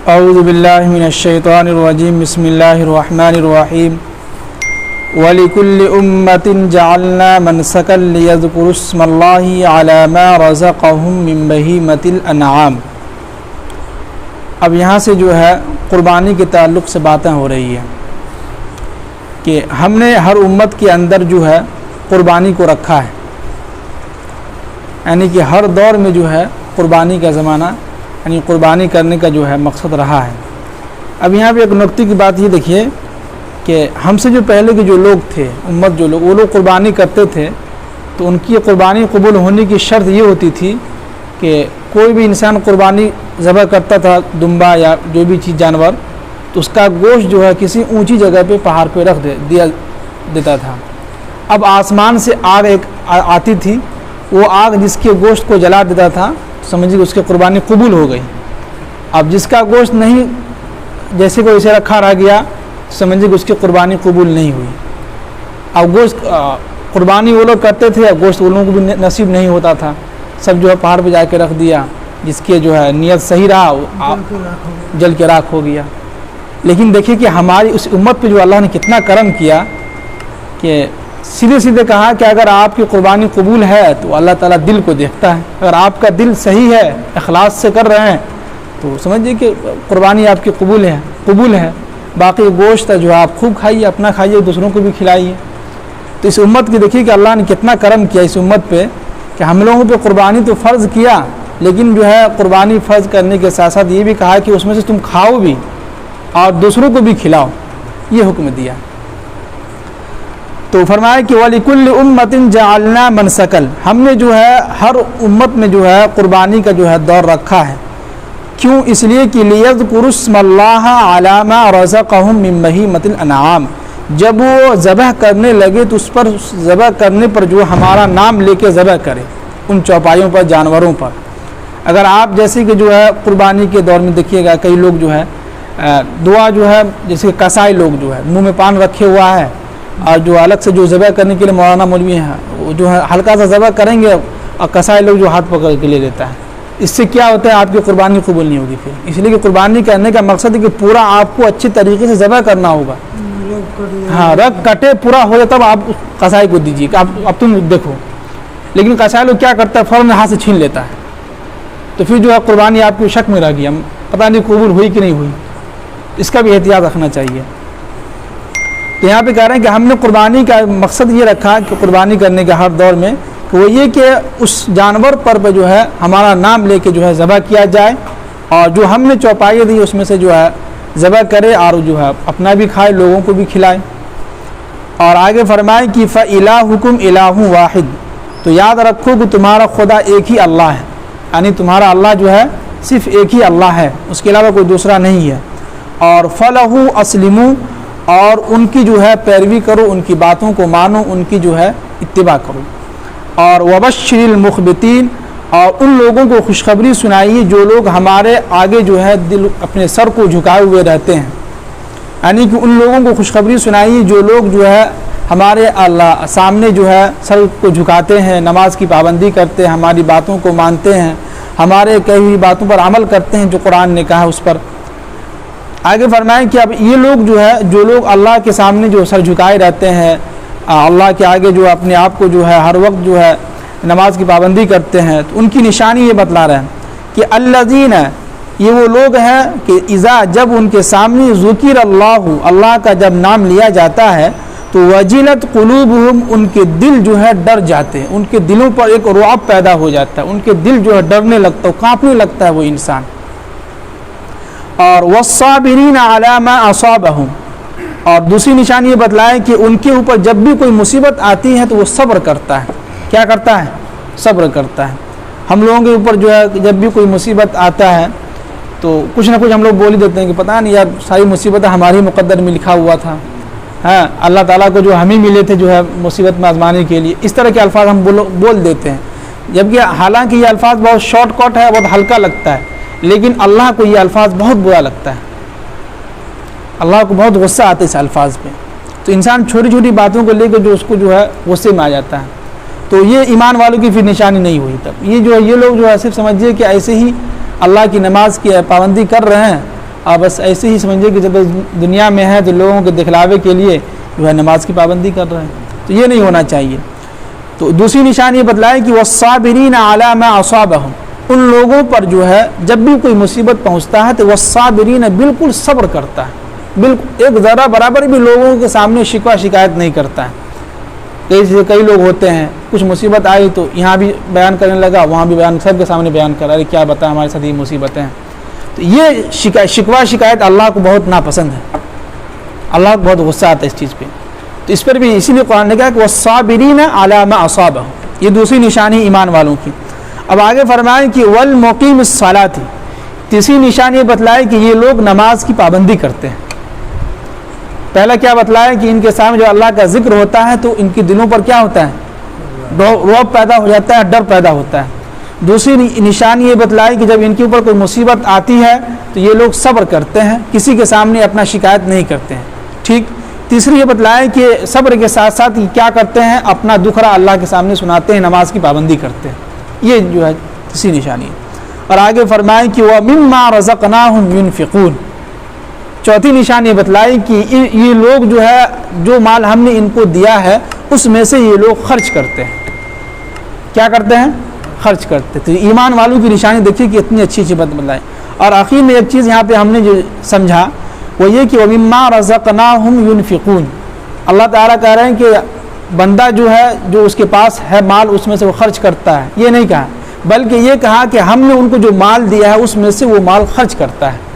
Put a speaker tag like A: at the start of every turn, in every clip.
A: اعوذ باللہ من الشیطان الرجیم بسم اللہ الرحمن الرحیم وَلِكُلِّ أُمَّةٍ جَعَلْنَا مَنْسَكًا لِيَذْكُرُوا اسْمَ اللَّهِ عَلَى مَا رَزَقَهُم مِّن بَهِيمَةِ الْأَنْعَامِ۔ اب یہاں سے جو ہے قربانی کے تعلق سے باتیں ہو رہی ہیں کہ ہم نے ہر امت کے اندر جو ہے قربانی کو رکھا ہے، یعنی کہ ہر دور میں جو ہے قربانی کا زمانہ، یعنی قربانی کرنے کا جو ہے مقصد رہا ہے۔ اب یہاں پہ ایک نکتے کی بات یہ دیکھیے کہ ہم سے جو پہلے کے جو لوگ تھے، امت جو لوگ، وہ لوگ قربانی کرتے تھے تو ان کی قربانی قبول ہونے کی شرط یہ ہوتی تھی کہ کوئی بھی انسان قربانی ذبح کرتا تھا، دمبا یا جو بھی چیز جانور، تو اس کا گوشت جو ہے کسی اونچی جگہ پہ پہاڑ پہ رکھ دیتا تھا۔ اب آسمان سے آگ ایک آتی تھی، وہ آگ جس کے گوشت کو جلا دیتا تھا سمجھیے اس کی قربانی قبول ہو گئی۔ اب جس کا گوشت نہیں، جیسے کوئی اسے رکھا رہ گیا، سمجھیے کہ اس کی قربانی قبول نہیں ہوئی۔ اب گوشت قربانی وہ لوگ کرتے تھے، اب گوشت وہ لوگوں کو بھی نصیب نہیں ہوتا تھا، سب جو ہے پہاڑ پہ جا کے رکھ دیا، جس کے جو ہے نیت صحیح رہا جل کے راکھ ہو گیا۔ لیکن دیکھیے کہ ہماری اس امت پہ جو اللہ نے کتنا کرم کیا کہ سیدھے سیدھے کہا کہ اگر آپ کی قربانی قبول ہے تو اللہ تعالیٰ دل کو دیکھتا ہے، اگر آپ کا دل صحیح ہے، اخلاص سے کر رہے ہیں تو سمجھیے کہ قربانی آپ کی قبول ہے۔ باقی گوشت جو ہے آپ خوب کھائیے، اپنا کھائیے، دوسروں کو بھی کھلائیے۔ تو اس امت کی دیکھیے کہ اللہ نے کتنا کرم کیا اس امت پہ کہ ہم لوگوں پہ قربانی تو فرض کیا، لیکن جو ہے قربانی فرض کرنے کے ساتھ ساتھ یہ بھی کہا کہ اس میں سے تم کھاؤ بھی اور دوسروں کو بھی کھلاؤ، یہ حکم دیا۔ تو فرمایا کہ وَلِكُلِّ أُمَّةٍ جَعَلْنَا مَنْسَكًا، ہم نے جو ہے ہر امت میں جو ہے قربانی کا جو ہے دور رکھا ہے۔ کیوں؟ اس لیے کہ لِيَذْكُرُوا اسْمَ اللَّهِ عَلَى مَا رَزَقَهُم مِّن بَهِيمَةِ الْأَنْعَامِ، جب وہ ذبح کرنے لگے تو اس پر ذبح کرنے پر جو ہمارا نام لے کے ذبح کرے، ان چوپایوں پر، جانوروں پر۔ اگر آپ جیسے کہ جو ہے قربانی کے دور میں دیکھیے گا کئی لوگ جو ہے دعا جو ہے، جیسے کسائی لوگ جو ہے منہ میں پان رکھے ہوا ہے، اور جو الگ سے جو ذبح کرنے کے لیے مولانا مولوی ہیں وہ جو ہے ہلکا سا ذبح کریں گے، اور کسائی لوگ جو ہاتھ پکڑ کے لے لیتا ہے، اس سے کیا ہوتا ہے؟ آپ کی قربانی قبول نہیں ہوگی پھر۔ اس لیے کہ قربانی کرنے کا مقصد ہے کہ پورا آپ کو اچھے طریقے سے ذبح کرنا ہوگا، ہاں رگ کٹے پورا ہو جائے تب آپ کسائی کو دیجیے کہ اب تم دیکھو۔ لیکن کسائی لوگ کیا کرتا ہے؟ فوراً ہاتھ سے چھین لیتا ہے، تو پھر جو ہے قربانی آپ کی شک میں رہ گیا، پتہ نہیں قبول ہوئی کہ نہیں ہوئی۔ اس کا بھی احتیاط رکھنا چاہیے۔ تو یہاں پہ کہہ رہے ہیں کہ ہم نے قربانی کا مقصد یہ رکھا کہ قربانی کرنے کے ہر دور میں کہ وہ یہ کہ اس جانور پر جو ہے ہمارا نام لے کے جو ہے ذبح کیا جائے، اور جو ہم نے چوپائیاں دی اس میں سے جو ہے ذبح کرے، اور جو ہے اپنا بھی کھائے، لوگوں کو بھی کھلائے۔ اور آگے فرمائے کہ فَإِلَٰهُكُمْ إِلَٰهٌ وَاحِدٌ، تو یاد رکھو کہ تمہارا خدا ایک ہی اللہ ہے، یعنی تمہارا اللہ جو ہے صرف ایک ہی اللہ ہے، اس کے علاوہ کوئی دوسرا نہیں ہے۔ اور فَلَهُ أَسْلِمُوا، اور ان کی جو ہے پیروی کرو، ان کی باتوں کو مانو، ان کی جو ہے اتباع کرو۔ اور وَبَشِّرِ الْمُخْبِتِينَ، اور ان لوگوں کو خوشخبری سنائیے جو لوگ ہمارے آگے جو ہے دل اپنے سر کو جھکائے ہوئے رہتے ہیں، یعنی کہ ان لوگوں کو خوشخبری سنائیے جو لوگ جو ہے ہمارے اللہ سامنے جو ہے سر کو جھکاتے ہیں، نماز کی پابندی کرتے ہیں، ہماری باتوں کو مانتے ہیں، ہمارے کہی ہوئی باتوں پر عمل کرتے ہیں جو قرآن نے کہا اس پر۔ آگے فرمائیں کہ اب یہ لوگ جو لوگ اللہ کے سامنے جو سر جھکائے رہتے ہیں، اللہ کے آگے جو اپنے آپ کو جو ہے ہر وقت جو ہے نماز کی پابندی کرتے ہیں، تو ان کی نشانی یہ بتلا رہے ہیں کہ الذین، یہ وہ لوگ ہیں کہ اذا، جب ان کے سامنے ذکر اللہ کا جب نام لیا جاتا ہے تو وجلت قلوبہم، ان کے دل جو ہے ڈر جاتے ہیں، ان کے دلوں پر ایک رعب پیدا ہو جاتا ہے، ان کے دل جو ہے ڈرنے لگتا ہے، کانپنے لگتا ہے وہ انسان۔ اور والصابرین علی ما اصابہم، اور دوسری نشانی یہ بتلائے کہ ان کے اوپر جب بھی کوئی مصیبت آتی ہے تو وہ صبر کرتا ہے۔ کیا کرتا ہے؟ صبر کرتا ہے۔ ہم لوگوں کے اوپر جو ہے جب بھی کوئی مصیبت آتا ہے تو کچھ نہ کچھ ہم لوگ بول ہی دیتے ہیں کہ پتہ نہیں یار ساری مصیبتیں ہماری مقدر میں لکھا ہوا تھا، ہاں اللہ تعالیٰ کو جو ہم ہی ملے تھے جو ہے مصیبت میں آزمانے کے لیے، اس طرح کے الفاظ ہم بول دیتے ہیں، جبکہ حالانکہ یہ الفاظ بہت شارٹ کٹ ہے، بہت ہلکا لگتا ہے، لیکن اللہ کو یہ الفاظ بہت برا لگتا ہے، اللہ کو بہت غصہ آتا ہے اس الفاظ پہ۔ تو انسان چھوٹی چھوٹی باتوں کو لے کے جو اس کو جو ہے غصے میں آ جاتا ہے، تو یہ ایمان والوں کی پھر نشانی نہیں ہوئی۔ تب یہ جو ہے یہ لوگ جو ہے صرف سمجھیے کہ ایسے ہی اللہ کی نماز کی پابندی کر رہے ہیں آپ بس ایسے ہی سمجھیے کہ جب دنیا میں ہے تو لوگوں کے دکھلاوے کے لیے جو ہے نماز کی پابندی کر رہے ہیں، تو یہ نہیں ہونا چاہیے۔ تو دوسری نشانی یہ بتلائے کہ والصابرین علی ما اصابہم، ان لوگوں پر جو ہے جب بھی کوئی مصیبت پہنچتا ہے تو والصابرین بالکل صبر کرتا ہے، بالکل ایک ذرہ برابر بھی لوگوں کے سامنے شکوہ شکایت نہیں کرتا ہے۔ کئی لوگ ہوتے ہیں کچھ مصیبت آئی تو یہاں بھی بیان کرنے لگا، وہاں بھی بیان، سب کے سامنے بیان کر رہا ہے کیا بتائیں ہمارے ساتھ یہ مصیبتیں ہیں۔ تو یہ شکوہ شکایت اللہ کو بہت ناپسند ہے، اللہ کو بہت غصہ آتا ہے اس چیز پہ۔ تو اس پر بھی اسی لیے قرآن نے کہا کہ والصابرین علی ما اصابہم، یہ دوسری نشانی ایمان والوں کی۔ اب آگے فرمائیں کہ والمقیم الصلاۃ، تیسری نشانی یہ بتلائے کہ یہ لوگ نماز کی پابندی کرتے ہیں۔ پہلا کیا بتلایا کہ ان کے سامنے جو اللہ کا ذکر ہوتا ہے تو ان کے دلوں پر کیا ہوتا ہے، رعب پیدا ہو جاتا ہے، ڈر پیدا ہوتا ہے۔ دوسری نشانی یہ بتلائی کہ جب ان کے اوپر کوئی مصیبت آتی ہے تو یہ لوگ صبر کرتے ہیں، کسی کے سامنے اپنا شکایت نہیں کرتے ہیں، ٹھیک۔ تیسری یہ بتلایا کہ صبر کے ساتھ ساتھ یہ کیا کرتے ہیں، اپنا دکھرا اللہ کے سامنے سناتے ہیں، نماز کی پابندی کرتے ہیں، یہ جو ہے تیسری نشانی ہے۔ اور آگے فرمائیں کہ وَمِمَّا رَزَقْنَاهُمْ يُنْفِقُونَ، چوتھی نشانی بتلائی کہ یہ لوگ جو ہے جو مال ہم نے ان کو دیا ہے اس میں سے یہ لوگ خرچ کرتے ہیں، کیا کرتے ہیں، خرچ کرتے ہیں۔ تو ایمان والوں کی نشانی دیکھیے کہ اتنی اچھی اچھی بات بتلائی۔ اور آخر میں ایک چیز یہاں پہ ہم نے جو سمجھا وہ یہ کہ وَمِمَّا رَزَقْنَاهُمْ يُنْفِقُونَ، اللہ تعالیٰ کہہ رہے ہیں کہ بندہ جو ہے جو اس کے پاس ہے مال اس میں سے وہ خرچ کرتا ہے، یہ نہیں کہا بلکہ یہ کہا کہ ہم نے ان کو جو مال دیا ہے اس میں سے وہ مال خرچ کرتا ہے۔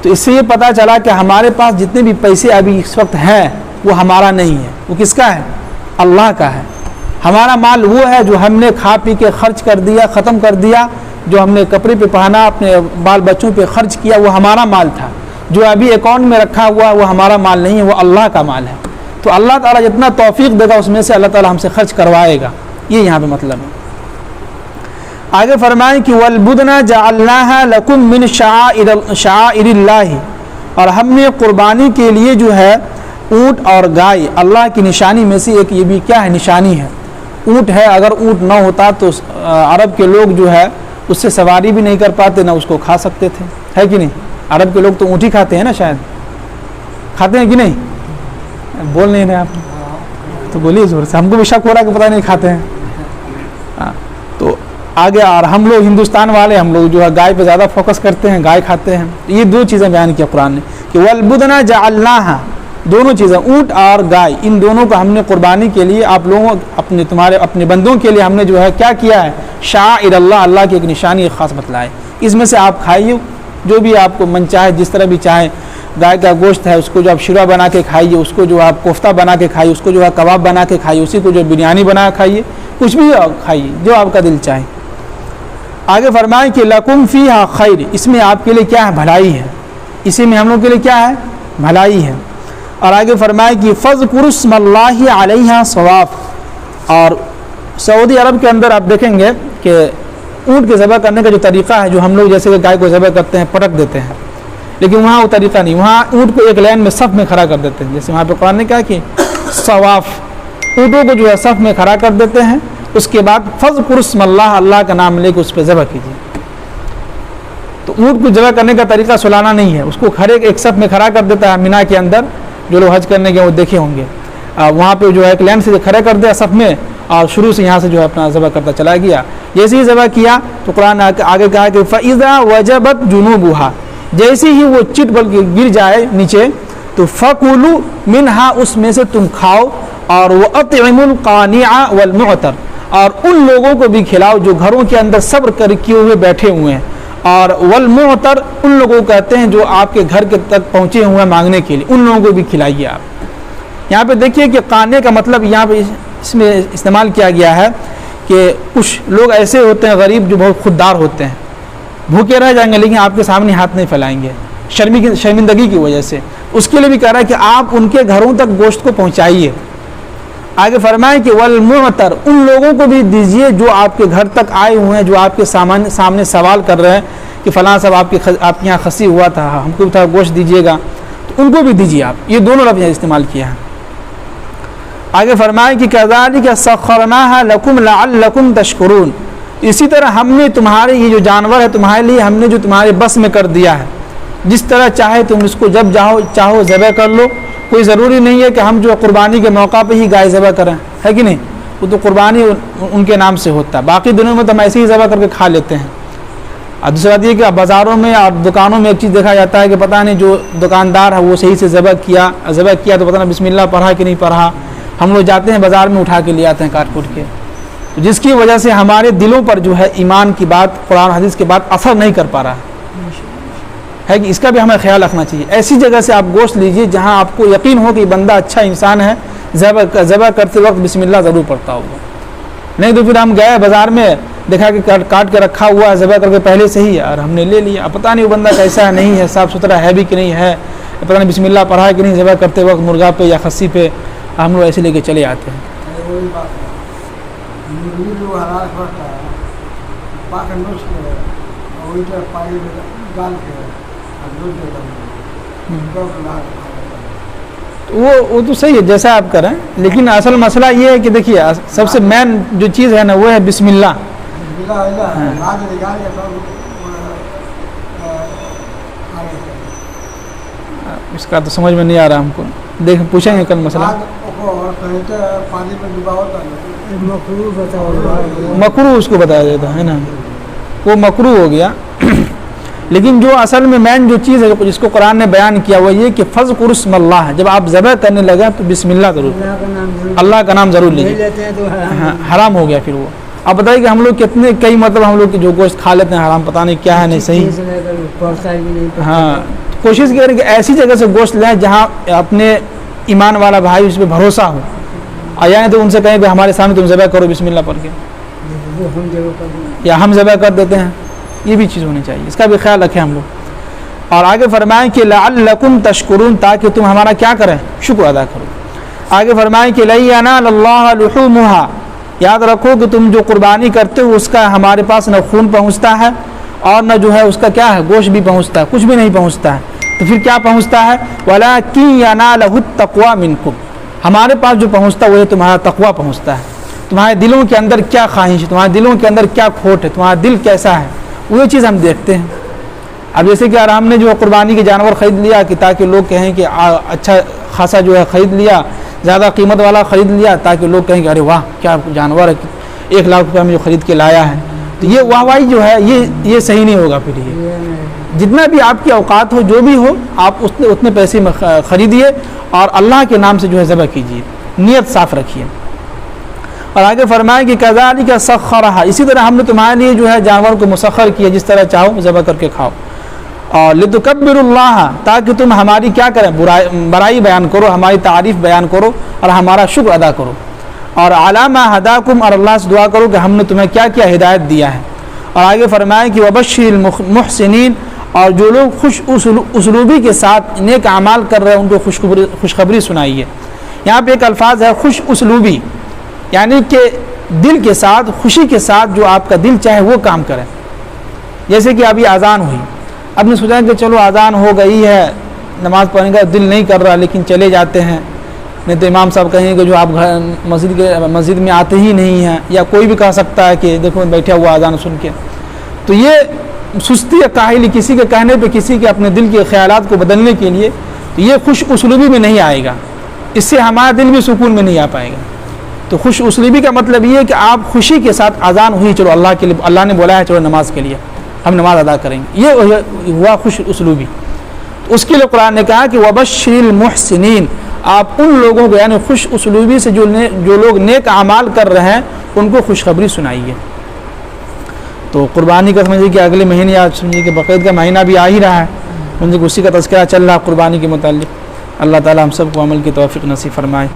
A: تو اس سے یہ پتہ چلا کہ ہمارے پاس جتنے بھی پیسے ابھی اس وقت ہیں وہ ہمارا نہیں ہے، وہ کس کا ہے، اللہ کا ہے۔ ہمارا مال وہ ہے جو ہم نے کھا پی کے خرچ کر دیا، ختم کر دیا، جو ہم نے کپڑے پہ پہنا، اپنے بال بچوں پہ خرچ کیا، وہ ہمارا مال تھا۔ جو ابھی اکاؤنٹ میں رکھا ہوا وہ ہمارا مال نہیں ہے، وہ اللہ کا مال ہے۔ تو اللہ تعالیٰ جتنا توفیق دے گا اس میں سے اللہ تعالیٰ ہم سے خرچ کروائے گا، یہ یہاں پہ مطلب ہے۔ آگے فرمائیں کہ وَالْبُدْنَ جَعَلْنَاهَا لَكُم مِّن شَعَائِرِ اللَّهِ، اور ہم نے قربانی کے لیے جو ہے اونٹ اور گائے اللہ کی نشانی میں سے ایک یہ بھی کیا ہے، نشانی ہے۔ اونٹ ہے، اگر اونٹ نہ ہوتا تو عرب کے لوگ جو ہے اس سے سواری بھی نہیں کر پاتے، نہ اس کو کھا سکتے تھے، ہے کہ نہیں؟ عرب کے لوگ تو اونٹ ہی کھاتے ہیں نا، شاید کھاتے ہیں کہ نہیں؟ بول نہیں رہے آپ تو بولیے زور سے، ہم کو بھی شک ہو رہا ہے کہ پتہ نہیں کھاتے ہیں۔ تو آگے اور ہم لوگ ہندوستان والے ہم لوگ جو ہے گائے پہ زیادہ فوکس کرتے ہیں، گائے کھاتے ہیں۔ یہ دو چیزیں بیان کیا قرآن نے کہ وَالْبُدْنَ جَعَلْنَاهَا، دونوں چیزیں اونٹ اور گائے ان دونوں کو ہم نے قربانی کے لیے آپ لوگوں اپنے بندوں کے لیے ہم نے جو ہے کیا کیا ہے، شعائر اللہ، اللہ کی ایک نشانی ایک خاص بتلائے، اس میں سے آپ کھائیے جو بھی آپ کو من چاہے، جس طرح بھی چاہے۔ گائے کا گوشت ہے اس کو جو آپ شیرہ بنا کے کھائیے، اس کو جو آپ کوفتہ بنا کے کھائیے، اس کو جو ہے کباب بنا کے کھائیے، اسی کو جو بریانی بنا کے کھائیے، کچھ بھی کھائیے جو آپ کا دل چاہے۔ آگے فرمائیں کہ لَكُمْ فِيهَا خَيْرٌ، اس میں آپ کے لیے کیا ہے، بھلائی ہے، اسی میں ہم لوگ کے لیے کیا ہے، بھلائی ہے۔ اور آگے فرمائیں کہ فَاذْكُرُوا اسْمَ اللَّهِ عَلَيْهَا صَوَافَ، اور سعودی عرب کے اندر آپ دیکھیں گے کہ اونٹ کے ذبح کرنے کا جو طریقہ ہے، جو ہم لوگ جیسے کہ گائے کو ذبح کرتے ہیں پٹک دیتے ہیں، لیکن وہاں وہ طریقہ نہیں، وہاں اونٹ کو ایک لائن میں صف میں کھڑا کر دیتے ہیں، جیسے وہاں پہ قرآن نے کہا کہ صواف، اونٹوں کو جو ہے صف میں کھڑا کر دیتے ہیں، اس کے بعد فَاذْكُرُوا اسْمَ اللَّهِ، اللہ کا نام لے کے اس پہ ذبح کیجیے۔ تو اونٹ کو ذبح کرنے کا طریقہ سلانا نہیں ہے، اس کو کھڑے ایک صف میں کھڑا کر دیتا ہے مینا کے اندر، جو لوگ حج کرنے گئے وہ دیکھے ہوں گے، وہاں پہ جو ہے ایک لائن سے کھڑے کر دیا صف میں، اور شروع سے یہاں سے جو ہے اپنا ذبح کرتا چلا گیا۔ جیسے ہی ذبح کیا تو قرآن آگے کہا کہ فَإِذَا وَجَبَتْ جُنُوبُهَا، جیسے ہی وہ چٹ بل کے گر جائے نیچے تو فَكُلُوا مِنْهَا، اس میں سے تم کھاؤ، اور وَأَطْعِمُوا الْقَانِعَ وَالْمُعْتَرَ، اور ان لوگوں کو بھی کھلاؤ جو گھروں کے اندر صبر کر کیے ہوئے بیٹھے ہوئے ہیں، اور والمعتر ان لوگوں کو کہتے ہیں جو آپ کے گھر کے تک پہنچے ہوئے ہیں مانگنے کے لیے، ان لوگوں کو بھی کھلائیے آپ۔ یہاں پہ دیکھیے کہ قانے کا مطلب یہاں پہ اس میں استعمال کیا گیا ہے کہ کچھ لوگ ایسے ہوتے ہیں غریب جو بہت خوددار ہوتے ہیں، بھوکے رہ جائیں گے لیکن آپ کے سامنے ہاتھ نہیں پھیلائیں گے شرمندگی کی وجہ سے، اس کے لیے بھی کہہ رہا ہے کہ آپ ان کے گھروں تک گوشت کو پہنچائیے۔ آگے فرمائیں کہ والمعتر، ان لوگوں کو بھی دیجیے جو آپ کے گھر تک آئے ہوئے ہیں، جو آپ کے سامنے سوال کر رہے ہیں کہ فلاں صاحب آپ کے یہاں خصی ہوا تھا، ہم کو بھی تھوڑا گوشت دیجیے گا، تو ان کو بھی دیجیے آپ۔ یہ دونوں لفظ استعمال کیا ہے۔ آگے فرمائیں کہ كَذَلِكَ سَخَّرْنَاهَا لَكُمْ لَعَلَّكُمْ تَشْكُرُونَ، اسی طرح ہم نے تمہارے یہ جو جانور ہے تمہارے لیے ہم نے جو تمہارے بس میں کر دیا ہے، جس طرح چاہے تم اس کو جب چاہو ذبح کر لو. کوئی ضروری نہیں ہے کہ ہم جو قربانی کے موقع پہ ہی گائے ذبح کریں, ہے کہ نہیں, وہ تو قربانی ان کے نام سے ہوتا ہے. باقی دنوں میں تو ہم ایسے ہی ذبح کر کے کھا لیتے ہیں. اور دوسری بات یہ کہ بازاروں میں اور دکانوں میں ایک چیز دیکھا جاتا ہے کہ پتہ نہیں جو دکاندار ہے وہ صحیح سے ذبح کیا تو پتہ نہیں بسم اللہ پڑھا کہ نہیں پڑھا. ہم لوگ جاتے ہیں بازار میں اٹھا کے لے آتے ہیں کاٹ کوٹ کے, جس کی وجہ سے ہمارے دلوں پر جو ہے ایمان کی بات, قرآن حدیث کے بات اثر نہیں کر پا رہا ہے کہ اس کا بھی ہمیں خیال رکھنا چاہیے. ایسی جگہ سے آپ گوشت لیجئے جہاں آپ کو یقین ہو کہ یہ بندہ اچھا انسان ہے, ذبح کرتے وقت بسم اللہ ضرور پڑھتا ہوگا. نہیں تو پھر ہم گئے بازار میں, دیکھا کہ کاٹ کے رکھا ہوا ہے, ذبح کر کے پہلے سے ہی, اور ہم نے لے لیا. اب پتہ نہیں وہ بندہ کیسا ہے, نہیں ہے, صاف ستھرا ہے بھی کہ نہیں ہے, پتہ نہیں بسم اللہ پڑھا ہے کہ نہیں ذبح کرتے وقت مرغا پہ یا خصی پہ, ہم لوگ ایسے لے کے چلے آتے ہیں. وہ تو صحیح ہے جیسا آپ کریں, لیکن اصل مسئلہ یہ ہے کہ دیکھیے سب سے مین جو چیز ہے نا وہ ہے بسم اللہ. اس کا تو سمجھ میں نہیں آ رہا ہم کو, پوچھیں گے کل مسئلہ. مکروہ اس کو بتایا جاتا ہے نا, وہ مکروہ ہو گیا. لیکن جو اصل میں مین جو چیز ہے جس کو قرآن نے بیان کیا وہ یہ کہ فذکر اسم اللہ, جب آپ ذبح کرنے لگے تو بسم اللہ ضرور, اللہ کا نام ضرور لیجیے. حرام ہو گیا پھر وہ. آپ بتائیے کہ ہم لوگ کئی مطلب ہم لوگ جو گوشت کھا لیتے ہیں حرام, پتہ نہیں کیا ہے نہیں صحیح. ہاں, کوشش کریں کہ ایسی جگہ سے گوشت لیں جہاں اپنے ایمان والا بھائی اس پہ بھروسہ ہو. آیا تو ان سے کہیں کہ ہمارے سامنے تم ذبح کرو بسم اللہ پڑھ کے, یا ہم ذبح کر دیتے ہیں, یہ بھی چیز ہونی چاہیے. اس کا بھی خیال رکھیں ہم لوگ. اور آگے فرمائیں کہ لعلکم تشکرون, تاکہ تم ہمارا کیا کریں, شکر ادا کرو. آگے فرمائیں کہ لن ینال اللہ لحومها, یاد رکھو کہ تم جو قربانی کرتے ہو اس کا ہمارے پاس نہ خون پہنچتا ہے اور نہ جو ہے اس کا کیا ہے گوشت بھی پہنچتا ہے, کچھ بھی نہیں پہنچتا ہے. تو پھر کیا پہنچتا ہے, ولکن ینالہ التقوی منکم, ہمارے پاس جو پہنچتا ہے وہ تمہارا تقوی پہنچتا ہے. تمہارے دلوں کے اندر کیا خواہش ہے, تمہارے دلوں کے اندر کیا کھوٹ ہے, تمہارا دل کیسا ہے, وہ چیز ہم دیکھتے ہیں. اب جیسے کہ ہم نے جو قربانی کے جانور خرید لیا کہ تاکہ لوگ کہیں کہ اچھا خاصا جو ہے خرید لیا, زیادہ قیمت والا خرید لیا, تاکہ لوگ کہیں کہ ارے واہ کیا جانور ہے, 1 لاکھ روپے میں جو خرید کے لایا ہے. تو یہ واہ واہی جو ہے یہ صحیح نہیں ہوگا. پھر یہ جتنا بھی آپ کی اوقات ہو, جو بھی ہو, آپ اتنے پیسے میں خریدیے اور اللہ کے نام سے جو ہے ذبح کیجیے, نیت صاف رکھیے. اور آگے فرمائیں کہ کذالک سخرھا, اسی طرح ہم نے تمہارے لیے جو ہے جانور کو مسخر کیا, جس طرح چاہو ذبح کر کے کھاؤ. اور لتکبروا اللہ, تاکہ تم ہماری کیا کریں, برائی بیان کرو, ہماری تعریف بیان کرو اور ہمارا شکر ادا کرو. اور علی ما ہداکم, اور اللہ سے دعا کرو کہ ہم نے تمہیں کیا کیا ہدایت دیا ہے. اور آگے فرمائیں کہ وبشر المحسنین, اور جو لوگ خوش اسلوبی کے ساتھ نیک اعمال کر رہے ہیں ان کو خوشخبری سنائیے. یہاں پہ ایک الفاظ ہے خوش اسلوبی, یعنی کہ دل کے ساتھ, خوشی کے ساتھ جو آپ کا دل چاہے وہ کام کریں. جیسے کہ ابھی اذان ہوئی, اب نے سوچا کہ چلو اذان ہو گئی ہے, نماز پڑھنے کا دل نہیں کر رہا لیکن چلے جاتے ہیں, نہیں تو امام صاحب کہیں کہ جو آپ مسجد میں آتے ہی نہیں ہیں, یا کوئی بھی کہہ سکتا ہے کہ دیکھو بیٹھا ہوا اذان سن کے. تو یہ سستی یا کاہلی, کسی کے کہنے پہ کسی کے اپنے دل کے خیالات کو بدلنے کے لیے, تو یہ خوش اسلوبی میں نہیں آئے گا. اس سے ہمارا دل بھی سکون میں نہیں آ پائے گا. تو خوش اسلوبی کا مطلب یہ ہے کہ آپ خوشی کے ساتھ اذان ہوئی, چلو اللہ کے لیے, اللہ نے بولا ہے چلو نماز کے لیے ہم نماز ادا کریں گے, یہ ہوا خوش اسلوبی. تو اس کے لیے قرآن نے کہا کہ وبشر المحسنین, آپ ان لوگوں کو یعنی خوش اسلوبی سے جو لوگ نیک اعمال کر رہے ہیں ان کو خوشخبری سنائیے. تو قربانی کا سمجھیے کہ اگلے مہینے یا سمجھیے کہ بقرعید کا مہینہ بھی آ ہی رہا ہے, اسی کا تذکرہ چل رہا ہے قربانی کے متعلق. اللہ تعالی ہم سب کو عمل کی توفیق نصیب فرمائے.